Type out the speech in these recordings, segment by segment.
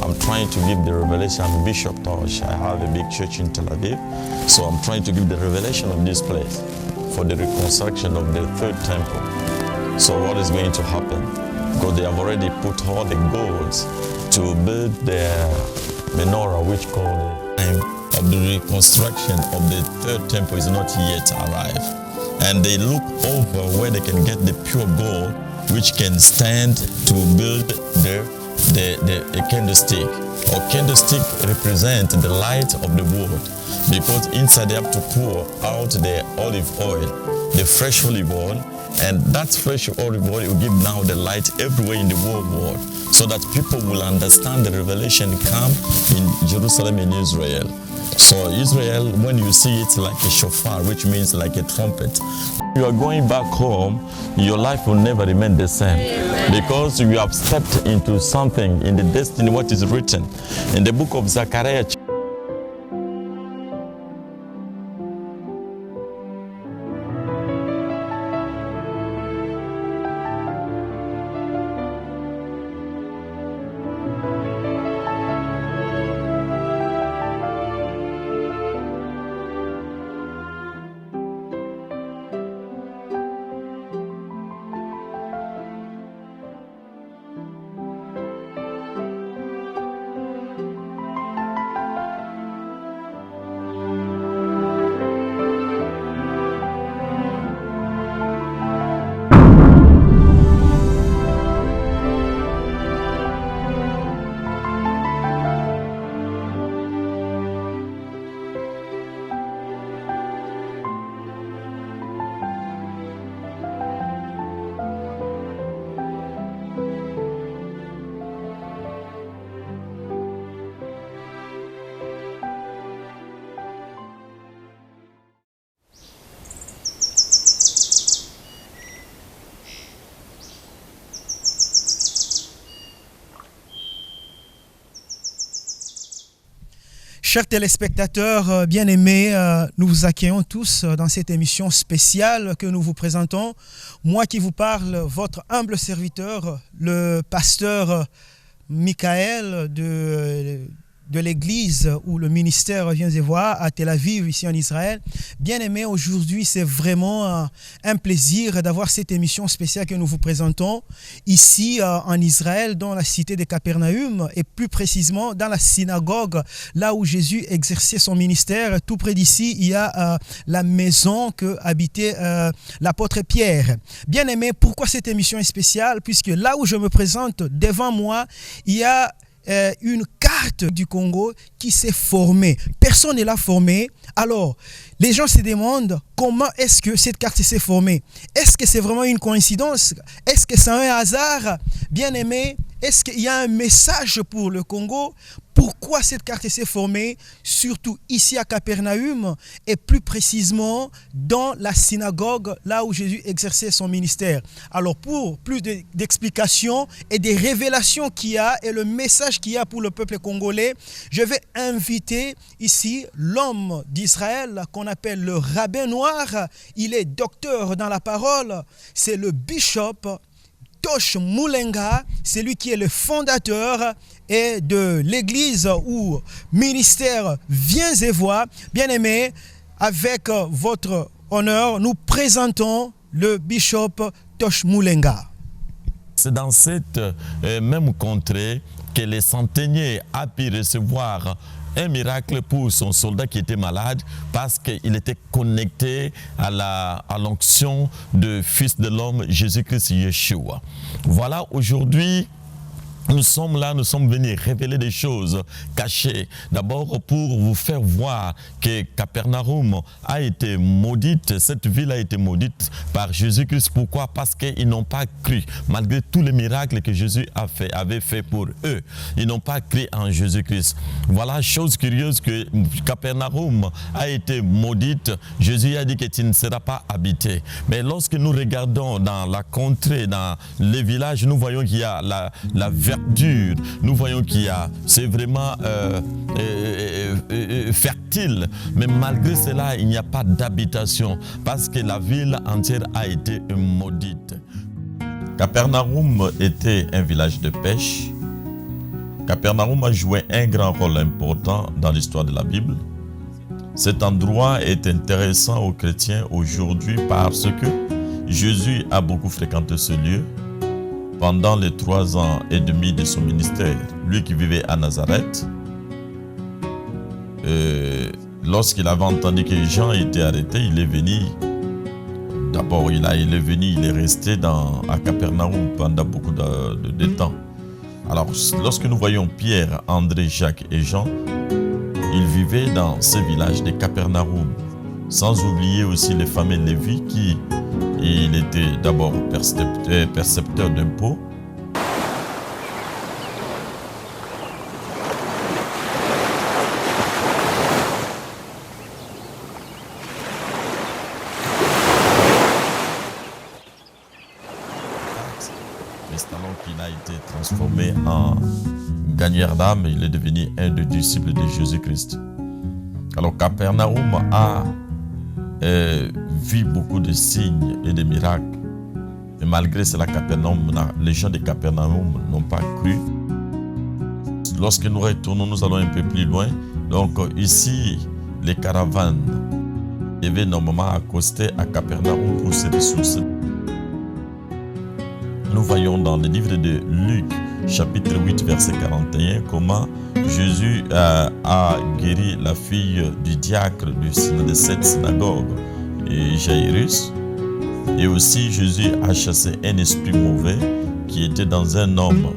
I'm trying to give the revelation. I'm Bishop Tosh. I have a big church in Tel Aviv. So I'm trying to give the revelation of this place for the reconstruction of the third temple. So what is going to happen? Because they have already put all the goals to build their menorah, which called the time of the reconstruction of the third temple is not yet arrived. And they look over where they can get the pure gold, which can stand to build the candlestick. Or candlestick represent the light of the world, because inside they have to pour out the olive oil, the fresh olive oil, and that fresh olive oil will give now the light everywhere in the whole world, so that people will understand the revelation come in Jerusalem and Israel. So Israel, when you see it like a shofar, which means like a trumpet, you are going back home, your life will never remain the same. Amen. Because you have stepped into something in the destiny, what is written in the book of Zechariah. Chers téléspectateurs bien-aimés, nous vous accueillons tous dans cette émission spéciale que nous vous présentons. Moi qui vous parle, votre humble serviteur, le pasteur Michael de l'église où le ministère Viens et Vois à Tel Aviv, ici en Israël. Bien-aimés, aujourd'hui, c'est vraiment un plaisir d'avoir cette émission spéciale que nous vous présentons ici en Israël, dans la cité de Capernaum, et plus précisément dans la synagogue, là où Jésus exerçait son ministère. Tout près d'ici, il y a la maison que habitait l'apôtre Pierre. Bien-aimés, pourquoi cette émission est spéciale? Puisque là où je me présente, devant moi, il y a une carte du Congo qui s'est formée. Personne ne l'a formée. Alors, les gens se demandent comment est-ce que cette carte s'est formée. Est-ce que c'est vraiment une coïncidence? Est-ce que c'est un hasard? Bien aimé, est-ce qu'il y a un message pour le Congo? Pourquoi cette carte s'est formée, surtout ici à Capernaum et plus précisément dans la synagogue, là où Jésus exerçait son ministère? Alors pour plus d'explications et des révélations qu'il y a et le message qu'il y a pour le peuple congolais, je vais inviter ici l'homme d'Israël qu'on appelle le rabbin noir. Il est docteur dans la parole, c'est le bishop Tosh Mulenga, c'est lui qui est le fondateur et de l'église ou ministère Viens et Vois. Bien-aimé, avec votre honneur, nous présentons le bishop Tosh Mulenga. C'est dans cette même contrée que les centeniers a pu recevoir un miracle pour son soldat qui était malade parce qu'il était connecté à l'onction du Fils de l'homme, Jésus-Christ Yeshua. Voilà, aujourd'hui, nous sommes là, nous sommes venus révéler des choses cachées. D'abord pour vous faire voir que Capernaum a été maudite, cette ville a été maudite par Jésus-Christ. Pourquoi? Parce qu'ils n'ont pas cru, malgré tous les miracles que Jésus avait fait pour eux. Ils n'ont pas cru en Jésus-Christ. Voilà, chose curieuse que Capernaum a été maudite. Jésus a dit que tu ne seras pas habité. Mais lorsque nous regardons dans la contrée, dans les villages, nous voyons qu'il y a la verdure. Nous voyons qu'il y a, c'est vraiment fertile, mais malgré cela, il n'y a pas d'habitation parce que la ville entière a été maudite. Capernaum était un village de pêche Capernaum a joué un grand rôle important dans l'histoire de la Bible. Cet endroit est intéressant aux chrétiens aujourd'hui parce que Jésus a beaucoup fréquenté ce lieu pendant les 3 ans et demi de son ministère. Lui qui vivait à Nazareth, lorsqu'il avait entendu que Jean était arrêté, il est venu. D'abord, il est resté à Capernaum pendant beaucoup de temps. Alors, lorsque nous voyons Pierre, André, Jacques et Jean, ils vivaient dans ce village de Capernaum. Sans oublier aussi les familles Lévi qui, il était d'abord percepteur d'impôts. Installant qu'il a été transformé en gagneur d'âme, il est devenu un des disciples de Jésus-Christ. Alors Capernaum a vu beaucoup de signes et de miracles. Et malgré cela, les gens de Capernaum n'ont pas cru. Lorsque nous retournons, nous allons un peu plus loin. Donc ici, les caravanes devaient normalement accoster à Capernaum pour se ressourcer. Nous voyons dans le livre de Luc, chapitre 8, verset 41, comment Jésus a guéri la fille du diacre de cette synagogue, et Jairus. Et aussi Jésus a chassé un esprit mauvais qui était dans un homme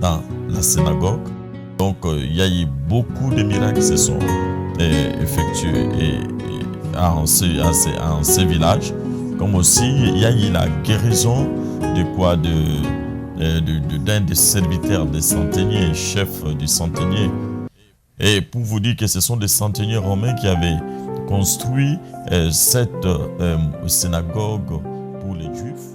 dans la synagogue. Donc il y a eu beaucoup de miracles qui se sont effectués en ce village. Comme aussi il y a eu la guérison d'un des serviteurs des centeniers, chef du centenier. Et pour vous dire que ce sont des centeniers romains qui avaient construit cette synagogue pour les Juifs.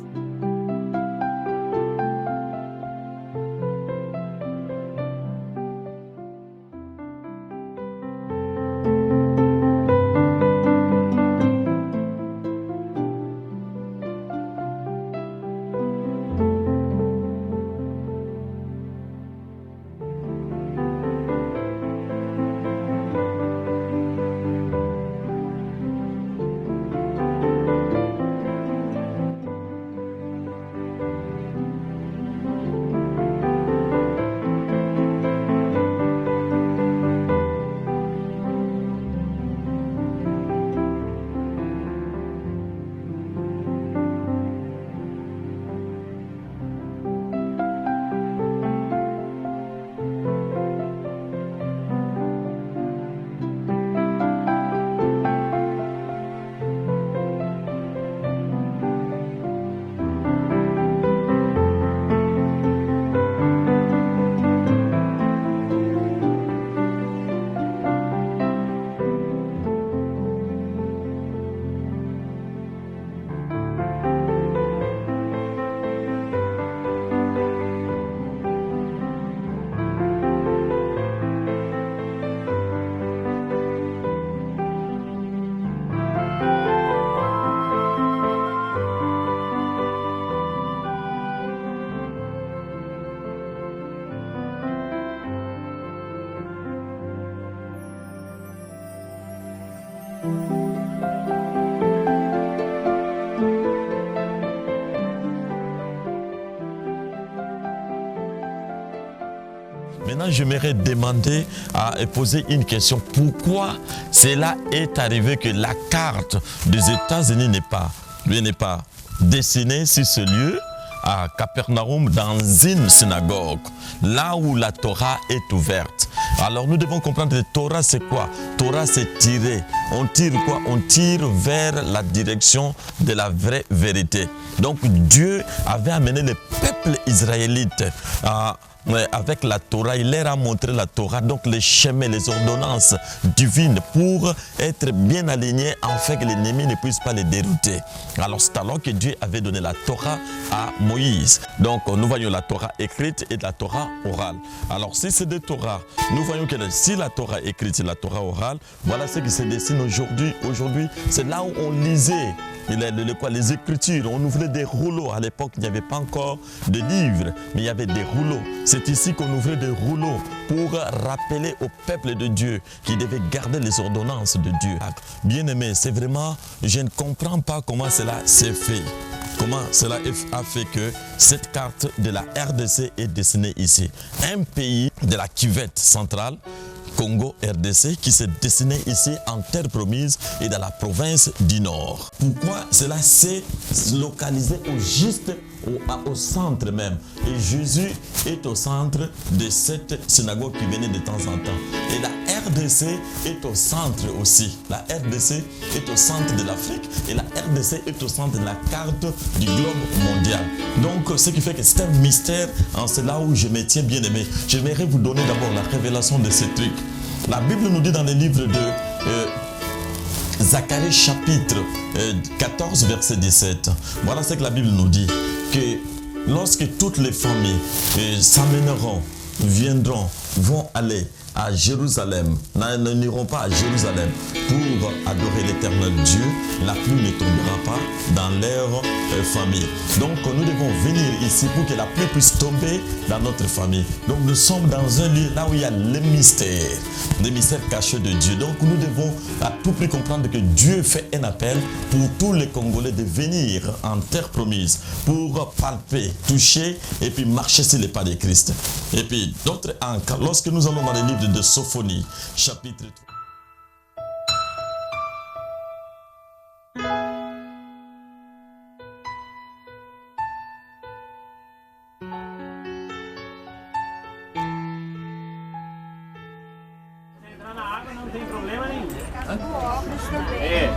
Maintenant, j'aimerais demander et poser une question. Pourquoi cela est arrivé que la carte des États-Unis n'est pas dessinée sur ce lieu à Capernaum dans une synagogue, là où la Torah est ouverte? Alors nous devons comprendre que Torah c'est quoi? Torah c'est tirer. On tire quoi? On tire vers la direction de la vraie vérité. Donc Dieu avait amené le peuple israélite avec la Torah, il leur a montré la Torah, donc les chemins, les ordonnances divines pour être bien alignés afin que l'ennemi ne puisse pas les dérouter. Alors c'est alors que Dieu avait donné la Torah à Moïse. Donc nous voyons la Torah écrite et la Torah orale. Alors si c'est des Torahs, nous voyons que si la Torah écrite et la Torah orale, voilà ce qui se dessine aujourd'hui, c'est là où on lisait les Écritures. On ouvrait des rouleaux. À l'époque, il n'y avait pas encore de livres, mais il y avait des rouleaux. C'est ici qu'on ouvrait des rouleaux pour rappeler au peuple de Dieu qu'il devait garder les ordonnances de Dieu. Bien aimé, c'est vraiment, je ne comprends pas comment cela s'est fait. Comment cela a fait que cette carte de la RDC est dessinée ici. Un pays de la cuvette centrale, Congo RDC, qui s'est dessiné ici en terre promise et dans la province du Nord. Pourquoi cela s'est localisé au centre même? Et Jésus est au centre de cette synagogue qui venait de temps en temps. Et la RDC est au centre aussi. La RDC est au centre de l'Afrique et la RDC est au centre de la carte du globe mondial. Donc, ce qui fait que c'est un mystère, c'est là où je me tiens bien aimé. J'aimerais vous donner d'abord la révélation de ce truc. La Bible nous dit dans le livre de Zacharie chapitre 14 verset 17. Voilà ce que la Bible nous dit. Que lorsque toutes les familles s'amèneront, vont aller à Jérusalem, n'iront pas à Jérusalem pour adorer l'éternel Dieu, la pluie ne tombera pas dans leur famille. Donc nous devons venir ici pour que la pluie puisse tomber dans notre famille. Donc nous sommes dans un lieu là où il y a les mystères cachés de Dieu. Donc nous devons à tout prix comprendre que Dieu fait un appel pour tous les Congolais de venir en terre promise pour palper, toucher et puis marcher sur les pas de Christ. Et puis d'autres encore, lorsque nous allons dans les livres de Sophonie, chapitre 3. Não tem problema nenhum. É.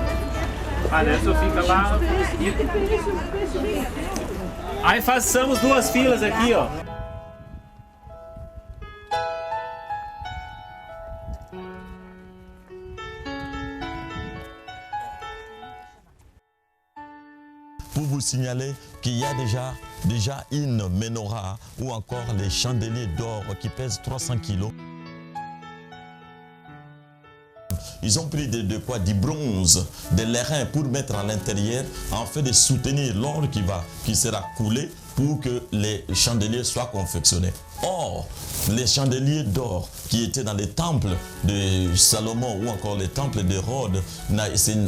Anderson fica lá. Aí façamos duas filas aqui, ó. Pour vous signaler qu'il y a déjà une menorah ou encore les chandeliers d'or qui pèsent 300 kilos. Ils ont pris de quoi? Du bronze, de l'airain pour mettre à l'intérieur en fait de soutenir l'or qui sera coulé pour que les chandeliers soient confectionnés. Or, les chandeliers d'or qui étaient dans les temples de Salomon ou encore les temples de Rhodes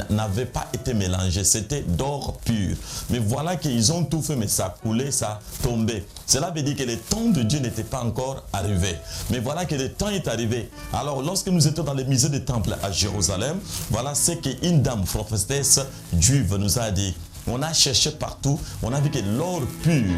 n'avaient pas été mélangés, c'était d'or pur. Mais voilà qu'ils ont tout fait, mais ça a coulé, ça a tombé. Cela veut dire que le temps de Dieu n'était pas encore arrivé. Mais voilà que le temps est arrivé. Alors, lorsque nous étions dans les musées des temples à Jérusalem, voilà ce qu'une dame prophétesse juive nous a dit. On a cherché partout, on a vu que l'or pur,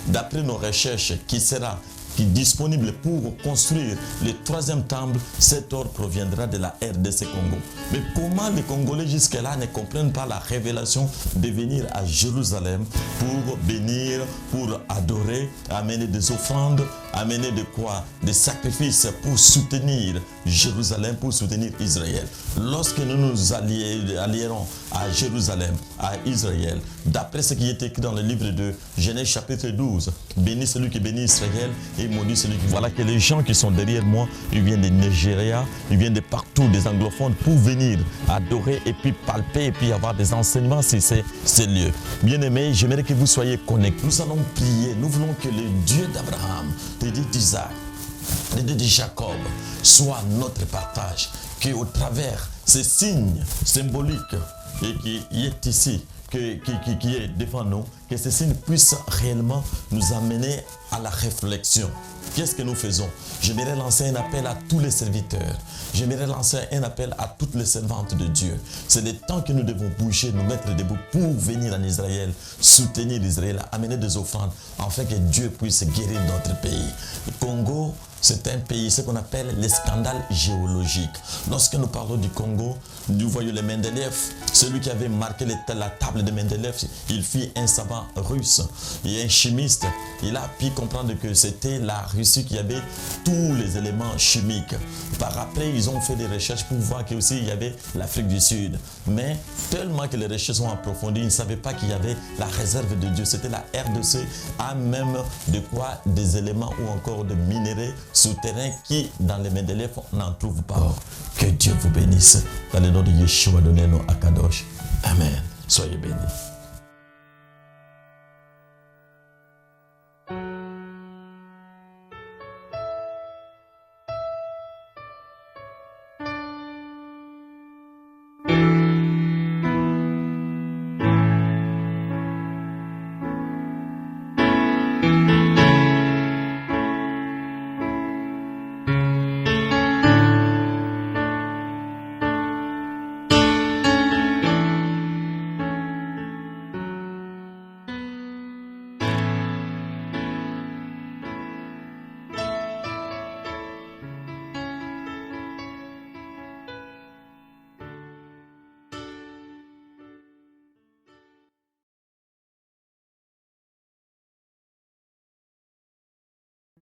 d'après nos recherches, qui est disponible pour construire le troisième temple, cet or proviendra de la RDC Congo. Mais comment les Congolais jusque-là ne comprennent pas la révélation de venir à Jérusalem pour bénir, pour adorer, amener des offrandes, amener de quoi? Des sacrifices pour soutenir Jérusalem, pour soutenir Israël. Lorsque nous nous allierons à Jérusalem, à Israël, d'après ce qui est écrit dans le livre de Genèse chapitre 12, bénis celui qui bénit Israël et maudit celui qui... Voilà que les gens qui sont derrière moi, ils viennent de Nigeria, ils viennent de partout, des anglophones, pour venir adorer et puis palper et puis avoir des enseignements sur ces lieux. Bien-aimés, j'aimerais que vous soyez connectés. Nous allons prier, nous voulons que le Dieu d'Abraham, le Dieu d'Isaac, le Dieu de Jacob soit notre partage, qu'au travers ces signes symboliques et qui est ici, qui est devant nous, que ces signes puissent réellement nous amener à la réflexion. Qu'est-ce que nous faisons? J'aimerais lancer un appel à tous les serviteurs. J'aimerais lancer un appel à toutes les servantes de Dieu. C'est le temps que nous devons bouger, nous mettre debout pour venir en Israël, soutenir Israël, amener des offrandes, afin que Dieu puisse guérir notre pays. Le Congo, c'est un pays, ce qu'on appelle les scandales géologiques. Lorsque nous parlons du Congo, nous voyons les Mendeleev, celui qui avait marqué la table de Mendeleev, il fit un savant éléments russes. Il y a un chimiste, il a pu comprendre que c'était la Russie qui avait tous les éléments chimiques. Par après, ils ont fait des recherches pour voir qu'il y avait l'Afrique du Sud. Mais tellement que les recherches sont approfondies, ils ne savaient pas qu'il y avait la réserve de Dieu. C'était la RDC, a même de quoi des éléments ou encore de minéraux souterrains qui, dans les Mendeleev, on n'en trouve pas. Que Dieu vous bénisse. Dans le nom de Yeshua, donnez-nous Akadosh. Amen. Soyez bénis.